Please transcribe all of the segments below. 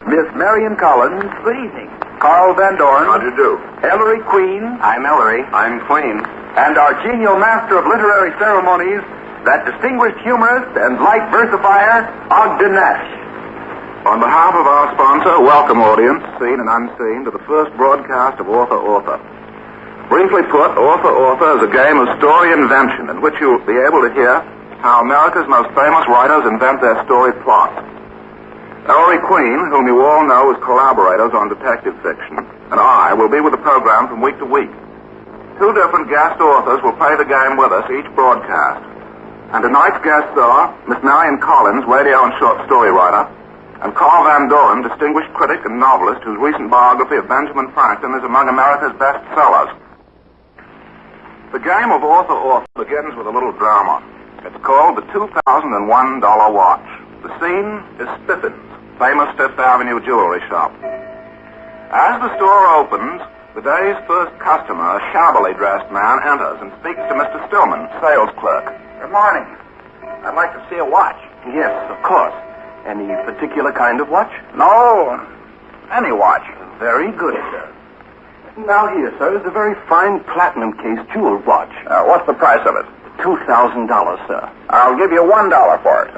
Miss Marion Collins. Good evening. Carl Van Doren. How do you do? Ellery Queen. I'm Ellery. I'm Queen. And our genial master of literary ceremonies, that distinguished humorist and light versifier, Ogden Nash. On behalf of our sponsor, welcome audience, seen and unseen, to the first broadcast of Author. Briefly put, Author is a game of story invention in which you'll be able to hear how America's most famous writers invent their story plots. Ellery Queen, whom you all know as collaborators on detective fiction, and I will be with the program from week to week. Two different guest authors will play the game with us each broadcast. And tonight's guests are Miss Marion Collins, radio and short story writer, and Carl Van Doren, distinguished critic and novelist whose recent biography of Benjamin Franklin is among America's best sellers. The game of Author begins with a little drama. It's called the $2,001 Watch. The scene is Spiffin's famous Fifth Avenue jewelry shop. As the store opens, the day's first customer, a shabbily dressed man, enters and speaks to Mr. Stillman, sales clerk. Good morning. I'd like to see a watch. Yes, of course. Any particular kind of watch? No, any watch. Very good, sir. Now here, sir, is a very fine platinum case jewel watch. What's the price of it? $2,000, sir. I'll give you $1 for it.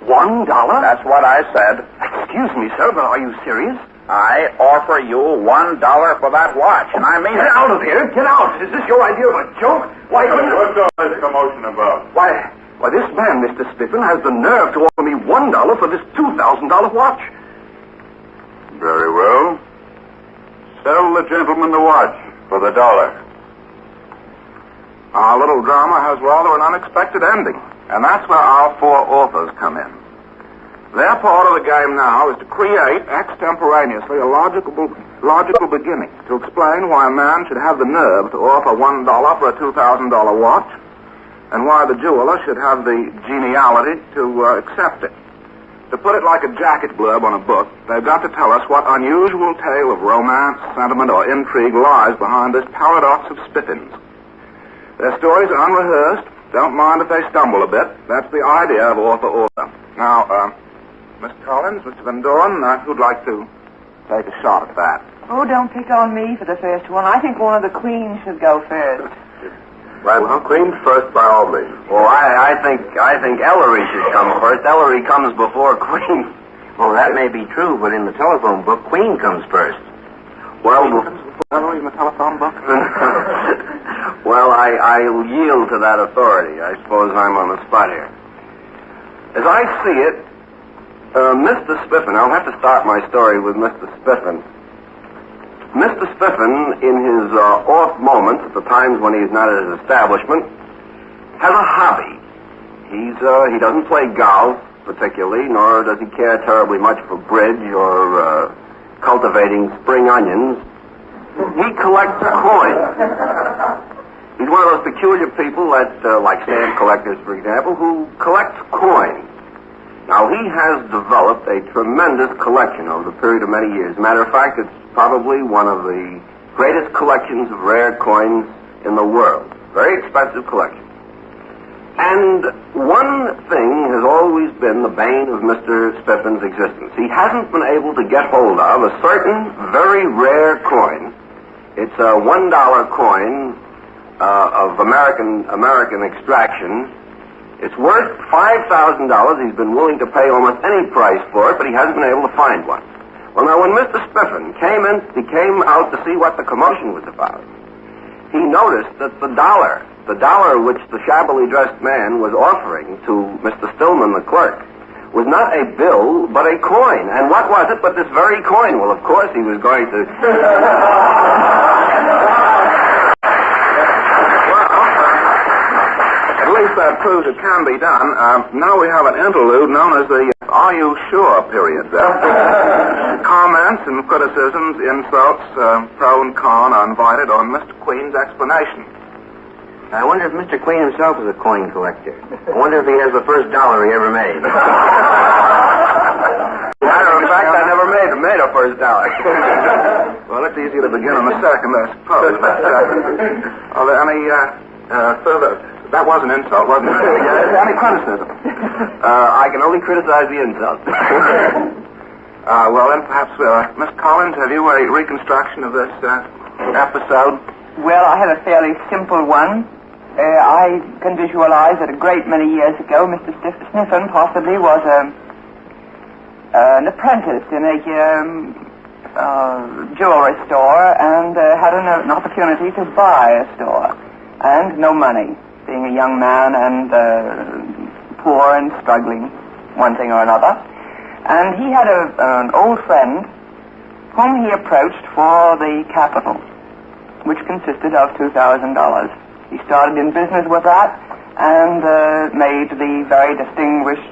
$1? That's what I said. Excuse me, sir, but are you serious? I offer you $1 for that watch, and I mean Get it. out of here! Get out! Is this your idea of a joke? Why, What's all this commotion about? Why, this man, Mr. Spiffin, has the nerve to offer me $1 for this $2,000 watch. Very well. Sell the gentleman the watch for the $1. Our little drama has rather an unexpected ending, and that's where our four authors come in. Their part of the game now is to create extemporaneously a logical beginning to explain why a man should have the nerve to offer $1 for a $2,000 watch, and why the jeweler should have the geniality to accept it. To put it like a jacket blurb on a book, they've got to tell us what unusual tale of romance, sentiment, or intrigue lies behind this paradox of Spiffins. Their stories are unrehearsed. Don't mind if they stumble a bit. That's the idea of Author. Now, Miss Collins, Mr. Van Doren, who'd like to take a shot at that? Oh, don't pick on me for the first one. I think one of the queens should go first. Well, Queen first by all means. Oh, I think Ellery should come first. Ellery comes before Queen. Well, that may be true, but in the telephone book, Queen comes first. Well, Ellery in the telephone book? Well, I'll yield to that authority. I suppose I'm on the spot here. As I see it, Mr. Spiffin, I'll have to start my story with Mr. Spiffin. Mr. Spiffin, in his off moments, at the times when he's not at his establishment, has a hobby. He doesn't play golf particularly, nor does he care terribly much for bridge or cultivating spring onions. He collects coins. He's one of those peculiar people that, like stamp collectors, for example, who collects coins. Now, he has developed a tremendous collection over the period of many years. Matter of fact, it's probably one of the greatest collections of rare coins in the world. Very expensive collection. And one thing has always been the bane of Mr. Spiffin's existence. He hasn't been able to get hold of a certain very rare coin. It's a $1 coin of American extraction. It's worth $5,000. He's been willing to pay almost any price for it, but he hasn't been able to find one. Well, now, when Mr. Spiffin came out to see what the commotion was about, he noticed that the dollar which the shabbily dressed man was offering to Mr. Stillman, the clerk, was not a bill, but a coin. And what was it but this very coin? Well, of course, he was going to... At least that proves it can be done. Now we have an interlude known as the Are You Sure period. Comments and criticisms, insults, pro and con are invited on Mr. Queen's explanation. I wonder if Mr. Queen himself is a coin collector. I wonder if he has the first dollar he ever made. Matter of fact, I never made a first dollar. Well, it's easy to begin on the second, I suppose. Are there any further... That was an insult, wasn't it? Any criticism? I can only criticize the insult. Well, then perhaps, Miss Collins, have you a reconstruction of this episode? Well, I have a fairly simple one. I can visualize that a great many years ago, Mr. Sniffen possibly was an apprentice in a jewelry store and had an opportunity to buy a store and no money, being a young man and poor and struggling, one thing or another. And he had an old friend whom he approached for the capital, which consisted of $2,000. He started in business with that and made the very distinguished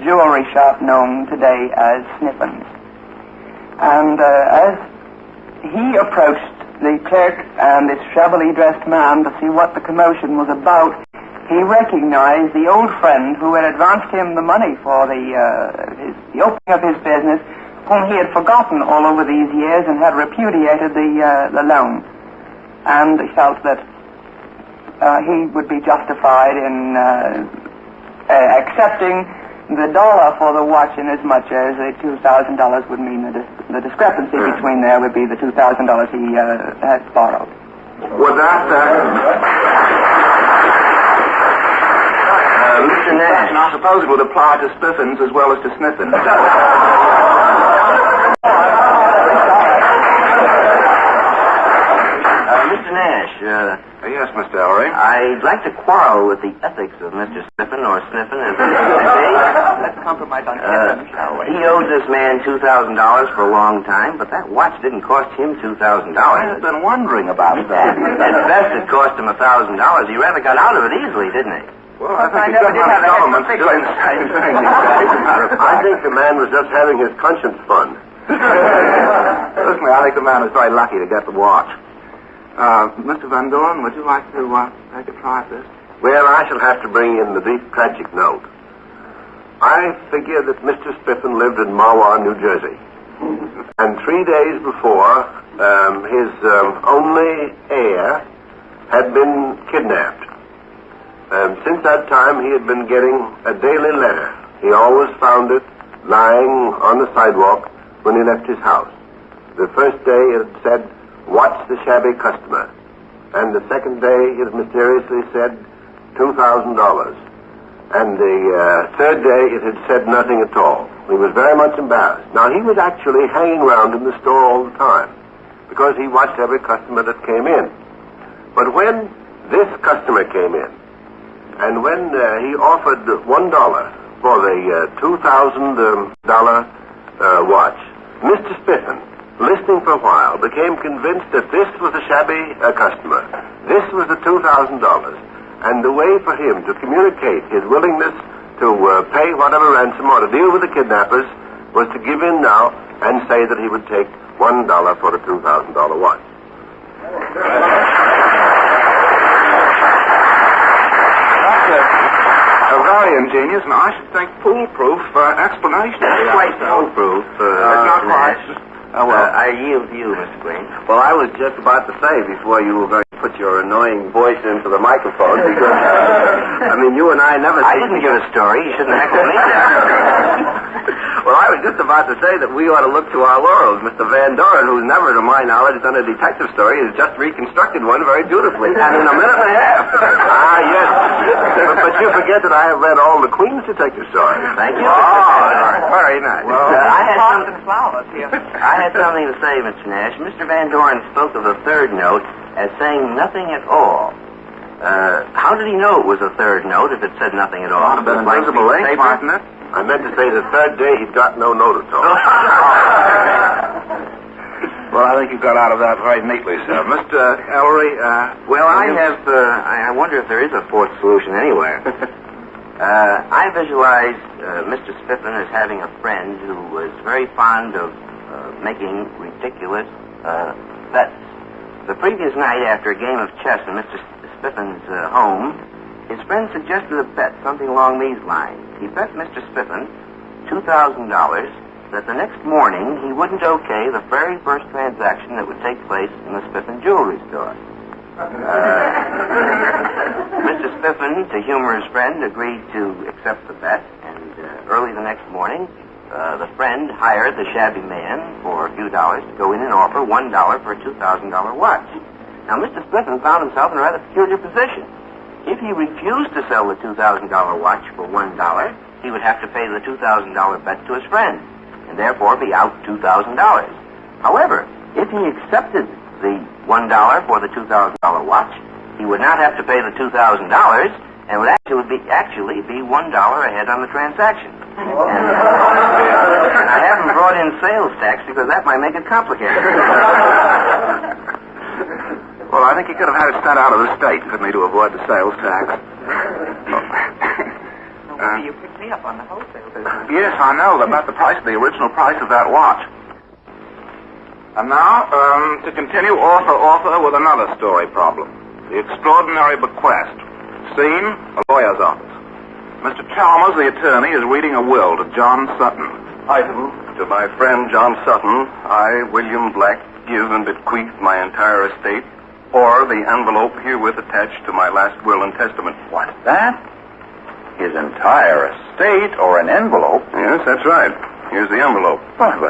jewelry shop known today as Sniffen's. And as he approached the clerk and this shabbily dressed man to see what the commotion was about, he recognized the old friend who had advanced him the money for the opening of his business, whom he had forgotten all over these years and had repudiated the loan. And he felt that he would be justified in accepting the dollar for the watch in as much as the $2,000 would mean the discrepancy between there would be the $2,000 he had borrowed. Would that... Mr. Nash, I suppose it would apply to Spiffins as well as to Sniffins. Mr. Nash, yes, Mr. Ellery. I'd like to quarrel with the ethics of Mr. Sniffen or Sniffen as he Let's compromise on Sniffen, shall we? He owed this man $2,000 for a long time, but that watch didn't cost him $2,000. I've been wondering about that. At best, it cost him $1,000. He rather got out of it easily, didn't he? Well, I think the government's doing the same thing these days. I think the man was just having his conscience fun. Personally, I think the man was very lucky to get the watch. Mr. Van Doren, would you like to take a try at this? Well, I shall have to bring in the deep tragic note. I figure that Mr. Spiffen lived in Mahwah, New Jersey. And 3 days before, his only heir had been kidnapped. Since that time, he had been getting a daily letter. He always found it lying on the sidewalk when he left his house. The first day it said, "Watch the shabby customer." And the second day it mysteriously said, $2,000. And the third day it had said nothing at all. He was very much embarrassed. Now, he was actually hanging around in the store all the time because he watched every customer that came in. But when this customer came in, and when he offered $1 for the $2,000 watch, Mr. Spiffen, listening for a while, became convinced that this was a shabby customer. This was the $2,000. And the way for him to communicate his willingness to pay whatever ransom or to deal with the kidnappers was to give in now and say that he would take $1 for the $2,000 watch. A very ingenious and I should think foolproof explanation. That's quite foolproof. It's not quite. I yield to you, Mr. Queen. Well, I was just about to say before you were going to put your annoying voice into the microphone because, I mean, you and I never... I didn't give a story. You shouldn't heckle me. Well, I was just about to say that we ought to look to our laurels. Mr. Van Doren, who's never, to my knowledge, done a detective story, has just reconstructed one very dutifully. And in a minute and a half. Yes. But you forget that I have read all the Queen's detective stories. Thank you. Oh, very nice. Well, I had something to say, Mr. Nash. Mr. Van Doren spoke of the third note as saying nothing at all. How did he know it was a third note if it said nothing at all? An invisible ink, mightn't it? I meant to say the third day he'd got no note at all. Well, I think you got out of that very neatly, sir. Mr. Ellery, well, I wonder if there is a fourth solution anywhere. I visualize Mr. Spiffen as having a friend who was very fond of making ridiculous bets. The previous night, after a game of chess in Mr. Spiffen's home, his friend suggested a bet, something along these lines. He bet Mr. Spiffen $2,000 that the next morning he wouldn't okay the very first transaction that would take place in the Spiffen jewelry store. Mr. Spiffen, to humor his friend, agreed to accept the bet, and early the next morning, The friend hired the shabby man for a few dollars to go in and offer $1 for a $2,000 watch. Now, Mr. Spiffin found himself in a rather peculiar position. If he refused to sell the $2,000 watch for $1, he would have to pay the $2,000 bet to his friend, and therefore be out $2,000. However, if he accepted the $1 for the $2,000 watch, he would not have to pay the $2,000, and would actually be $1 ahead on the transaction. And I haven't brought in sales tax because that might make it complicated. Well, I think he could have had it sent out of the state, couldn't he, to avoid the sales tax? You picked me up on the wholesale business. Yes, I know. About the original price of that watch. And now, to continue author with another story problem. The extraordinary bequest. Scene, a lawyer's office. Mr. Chalmers, the attorney, is reading a will to John Sutton. Item, to my friend John Sutton, I, William Black, give and bequeath my entire estate, or the envelope herewith attached to my last will and testament. What's that? His entire estate or an envelope? Yes, that's right. Here's the envelope. But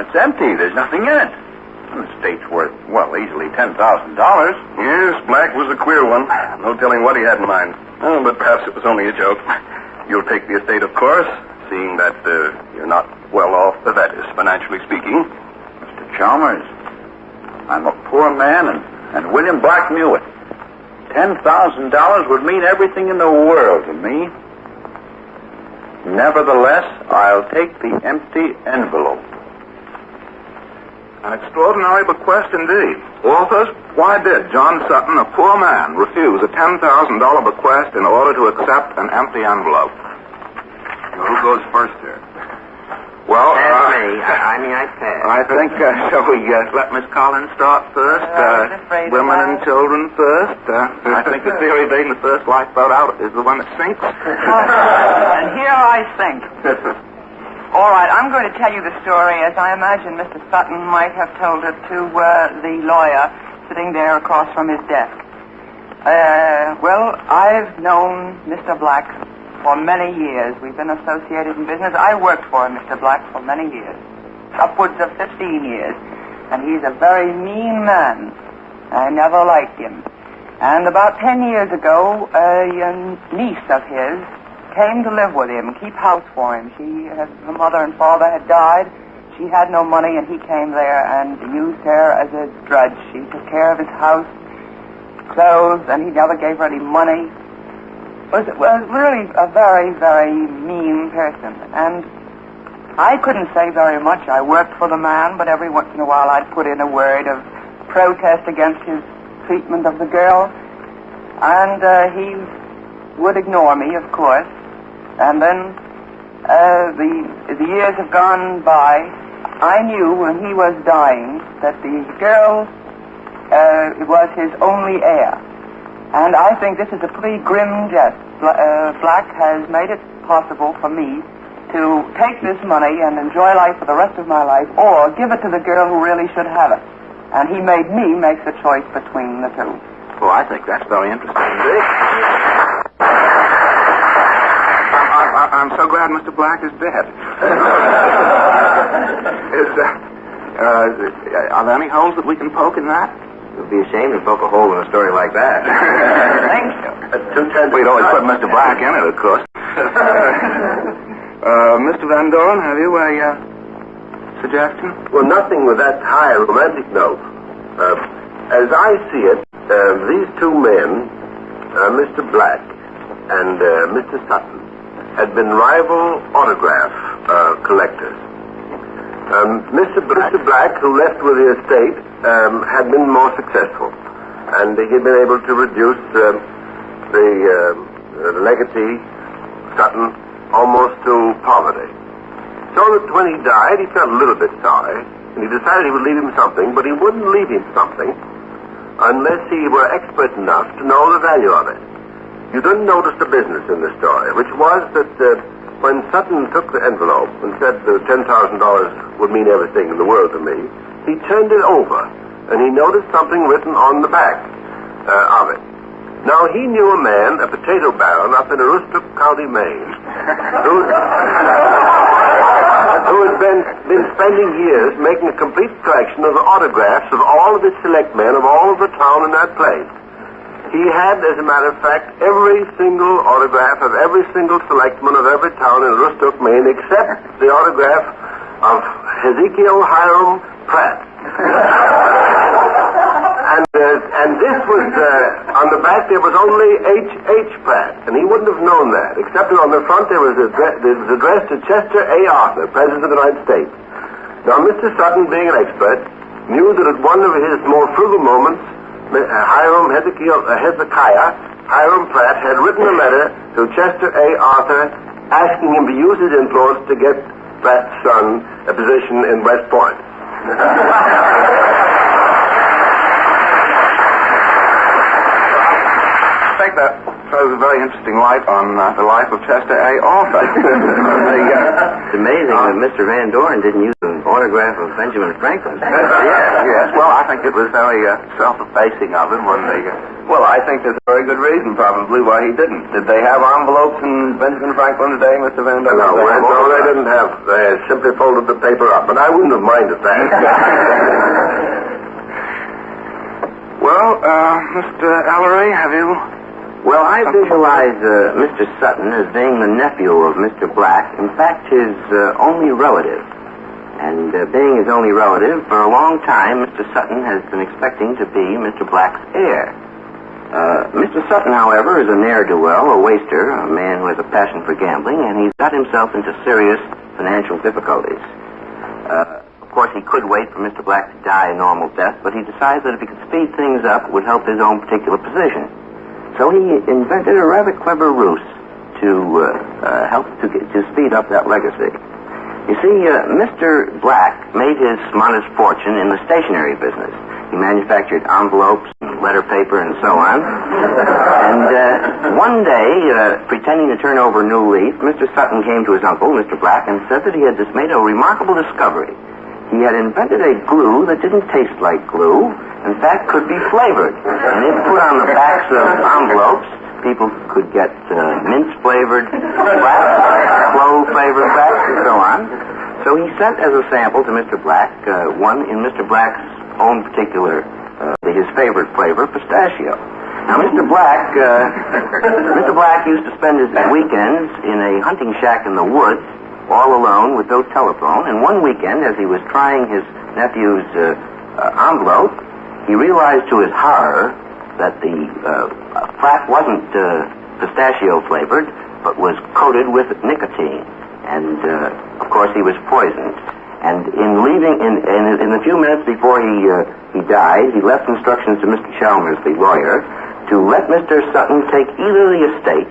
it's empty. There's nothing in it. The estate's worth, easily $10,000. Yes, Black was a queer one. No telling what he had in mind. Oh, but perhaps it was only a joke. You'll take the estate, of course, seeing that you're not well off, that is, financially speaking. Mr. Chalmers, I'm a poor man, and William Black knew it. $10,000 would mean everything in the world to me. Nevertheless, I'll take the empty envelope. An extraordinary bequest indeed. Authors, why did John Sutton, a poor man, refuse a $10,000 bequest in order to accept an empty envelope? Well, who goes first here? Well, That's me. I pass. I think, shall we let Miss Collins start first? I was afraid Women of and that. children first. I think the theory being the first lifeboat out is the one that sinks. And here I think. All right, I'm going to tell you the story as I imagine Mr. Sutton might have told it to the lawyer sitting there across from his desk. I've known Mr. Black for many years. We've been associated in business. I worked for Mr. Black for many years, upwards of 15 years. And he's a very mean man. I never liked him. And about 10 years ago, a niece of his came to live with him, keep house for him. Her mother and father had died. She had no money, and he came there and used her as a drudge. She took care of his house, clothes, and he never gave her any money. Was really a very, very mean person. And I couldn't say very much. I worked for the man, but every once in a while I'd put in a word of protest against his treatment of the girl. And he would ignore me, of course. And then the years have gone by. I knew when he was dying that the girl was his only heir. And I think this is a pretty grim jest. Black has made it possible for me to take this money and enjoy life for the rest of my life, or give it to the girl who really should have it. And he made me make the choice between the two. Well, I think that's very interesting indeed. I'm so glad Mr. Black is dead. Are there any holes that we can poke in that? It would be a shame to poke a hole in a story like that. Thank you. We'd always put Mr. Black in it, of course. Mr. Van Doren, have you a suggestion? Well, nothing with that high romantic note. As I see it, these two men, Mr. Black and Mr. Sutton, had been rival autograph collectors. Mr. Black, who left with the estate, had been more successful, and he'd been able to reduce the legatee, Sutton, almost to poverty. So that when he died, he felt a little bit sorry, and he decided he would leave him something, but he wouldn't leave him something unless he were expert enough to know the value of it. You didn't notice the business in the story, which was that when Sutton took the envelope and said the $10,000 would mean everything in the world to me, he turned it over, and he noticed something written on the back of it. Now, he knew a man, a potato baron, up in Aroostook County, Maine, who had been spending years making a complete collection of the autographs of all of the select men of all of the town in that place. He had, as a matter of fact, every single autograph of every single selectman of every town in Aroostook, Maine, except the autograph of Hezekiel Hiram Pratt. And this was, on the back there was only H. Pratt, and he wouldn't have known that, except that on the front there was addressed to Chester A. Arthur, President of the United States. Now, Mr. Sutton, being an expert, knew that at one of his more frugal moments, Hezekiah Hiram Pratt had written a letter to Chester A. Arthur asking him to use his influence to get Pratt's son a position in West Point. I think that throws a very interesting light on the life of Chester A. Arthur. It's amazing that Mr. Van Doren didn't use an autograph of Benjamin Franklin. Yes. Well, I think it was very self-effacing of him when they... Well, I think there's a very good reason, probably, why he didn't. Did they have envelopes in Benjamin Franklin today, Mr. Van Doren? No, they didn't have. They simply folded the paper up, but I wouldn't have minded that. Well, Mr. Ellery, have you... Well, I visualize Mr. Sutton as being the nephew of Mr. Black, in fact, his only relative. And being his only relative, for a long time, Mr. Sutton has been expecting to be Mr. Black's heir. Mr. Sutton, however, is a ne'er-do-well, a waster, a man who has a passion for gambling, and he's got himself into serious financial difficulties. Of course, he could wait for Mr. Black to die a normal death, but he decided that if he could speed things up, it would help his own particular position. So he invented a rather clever ruse to help to speed up that legacy. You see, Mr. Black made his modest fortune in the stationery business. He manufactured envelopes and letter paper and so on. And one day, pretending to turn over a new leaf, Mr. Sutton came to his uncle, Mr. Black, and said that he had just made a remarkable discovery. He had invented a glue that didn't taste like glue, in fact, could be flavored. And if put on the backs of envelopes, people could get mince-flavored cracks, clove-flavored cracks, and so on. So he sent as a sample to Mr. Black one in Mr. Black's own particular, his favorite flavor, pistachio. Now, Mr. Black used to spend his weekends in a hunting shack in the woods, all alone with no telephone. And one weekend, as he was trying his nephew's envelope, he realized to his horror that the flat wasn't pistachio flavored, but was coated with nicotine. And, of course, he was poisoned. And in leaving, in the few minutes before he died, he left instructions to Mr. Chalmers, the lawyer, to let Mr. Sutton take either the estate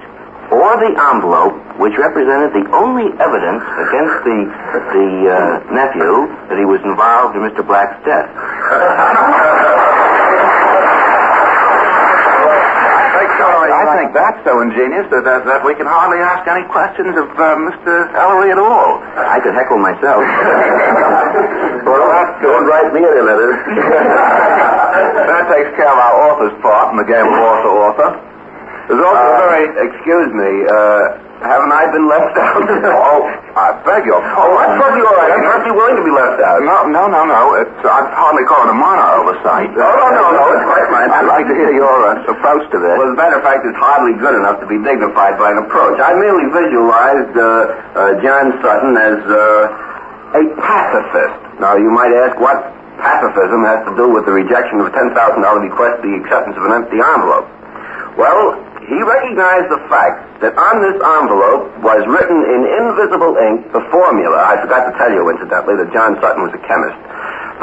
or the envelope, which represented the only evidence against the nephew that he was involved in Mr. Black's death. I think that's so ingenious that we can hardly ask any questions of Mr. Ellery at all. I could heckle myself. Well, don't write me any letters. That takes care of our author's part in the game of author. There's also excuse me, haven't I been left out? Oh, I beg your pardon. Oh, that's probably all right. I'm perfectly willing to be left out. No. I'd hardly call it a minor oversight. No. It's quite right. I'd like to hear your approach to this. Well, as a matter of fact, it's hardly good enough to be dignified by an approach. I merely visualized John Sutton as a pacifist. Now, you might ask what pacifism has to do with the rejection of a $10,000 bequest, the acceptance of an empty envelope. Well, he recognized the fact that on this envelope was written in invisible ink the formula, I forgot to tell you, incidentally, that John Sutton was a chemist,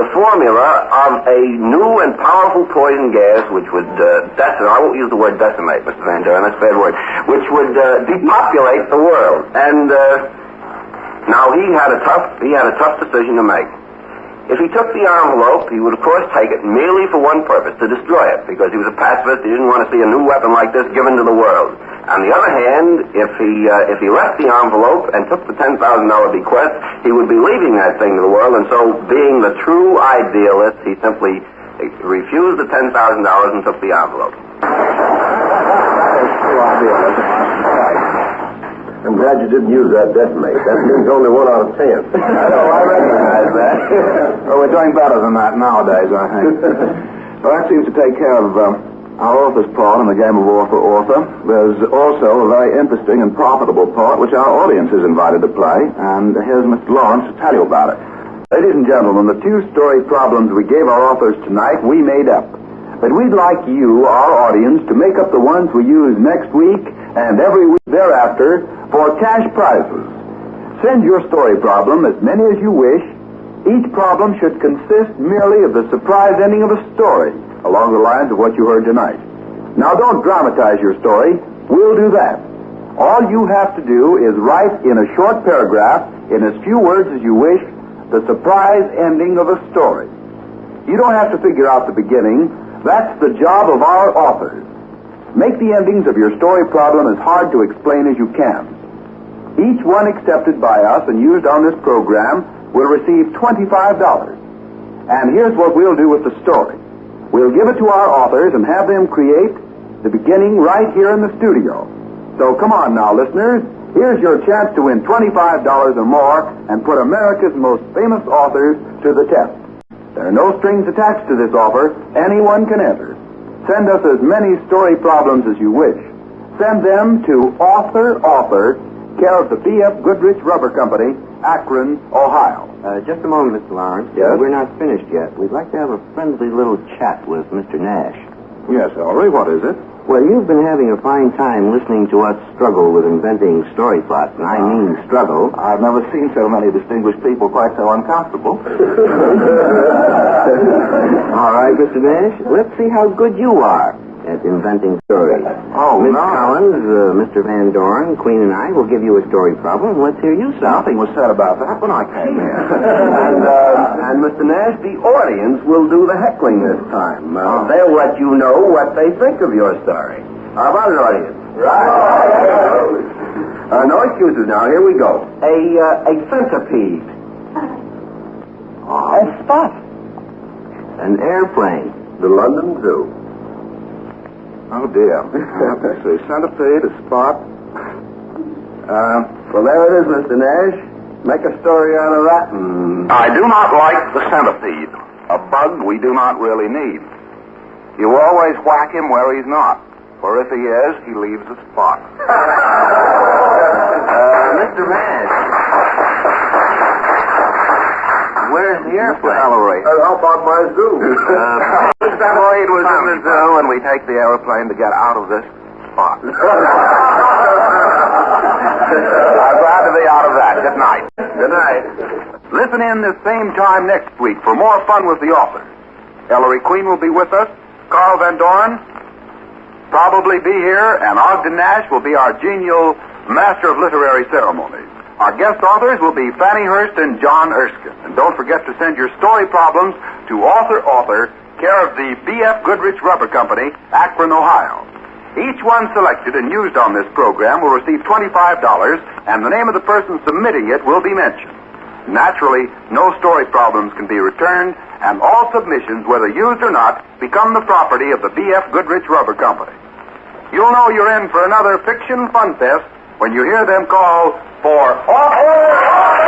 the formula of a new and powerful poison gas which would decimate, I won't use the word decimate, Mr. Van Doren, that's a bad word, which would depopulate the world. And now he had a tough decision to make. If he took the envelope, he would, of course, take it merely for one purpose, to destroy it, because he was a pacifist. He didn't want to see a new weapon like this given to the world. On the other hand, if he left the envelope and took the $10,000 bequest, he would be leaving that thing to the world, and so, being the true idealist, he simply refused the $10,000 and took the envelope. idea. I'm glad you didn't use that detonate. That means only 1 out of 10. I recognize that. Well, we're doing better than that nowadays, I think. Well, that seems to take care of our author's part in the game of author-author. There's also a very interesting and profitable part which our audience is invited to play, and here's Mr. Lawrence to tell you about it. Ladies and gentlemen, the 2-story problems we gave our authors tonight, we made up. But we'd like you, our audience, to make up the ones we use next week and every week thereafter for cash prizes. Send your story problem, as many as you wish. Each problem should consist merely of the surprise ending of a story, along the lines of what you heard tonight. Now, don't dramatize your story. We'll do that. All you have to do is write in a short paragraph, in as few words as you wish, the surprise ending of a story. You don't have to figure out the beginning. That's the job of our authors. Make the endings of your story problem as hard to explain as you can. Each one accepted by us and used on this program will receive $25. And here's what we'll do with the story. We'll give it to our authors and have them create the beginning right here in the studio. So come on now, listeners. Here's your chance to win $25 or more and put America's most famous authors to the test. There are no strings attached to this offer. Anyone can enter. Send us as many story problems as you wish. Send them to Author, care of the B.F. Goodrich Rubber Company, Akron, Ohio. Just a moment, Mr. Lawrence. Yes? We're not finished yet. We'd like to have a friendly little chat with Mr. Nash. Yes, Ellery, what is it? Well, you've been having a fine time listening to us struggle with inventing story plots, and I mean struggle. I've never seen so many distinguished people quite so uncomfortable. All right, Mr. Nash, let's see how good you are at inventing stories. Oh, Miss no. Collins, Mr. Van Dorn, Queen, and I will give you a story problem. Let's hear you some. Nothing was said about that when I came here. And Mr. Nash, the audience will do the heckling this time. They'll let you know what they think of your story. How about it, audience? Right. No excuses now. Here we go. A centipede. A spot. An airplane. The London Zoo. Oh, dear. Let's see. Centipede, a spot. Well, there it is, Mr. Nash. Make a story out of that. I do not like the centipede. A bug we do not really need. You always whack him where he's not. For if he is, he leaves a spot. Mr. Nash. Where's the airplane? Ellery. How about my zoo? Floyd was in the zoo, and we take the airplane to get out of this spot. I'm glad to be out of that. Good night. Good night. Listen in this same time next week for more fun with the authors. Ellery Queen will be with us. Carl Van Dorn probably be here, and Ogden Nash will be our genial master of literary ceremonies. Our guest authors will be Fanny Hurst and John Erskine. And don't forget to send your story problems to Author, care of the B.F. Goodrich Rubber Company, Akron, Ohio. Each one selected and used on this program will receive $25, and the name of the person submitting it will be mentioned. Naturally, no story problems can be returned, and all submissions, whether used or not, become the property of the B.F. Goodrich Rubber Company. You'll know you're in for another fiction fun fest when you hear them call for Author!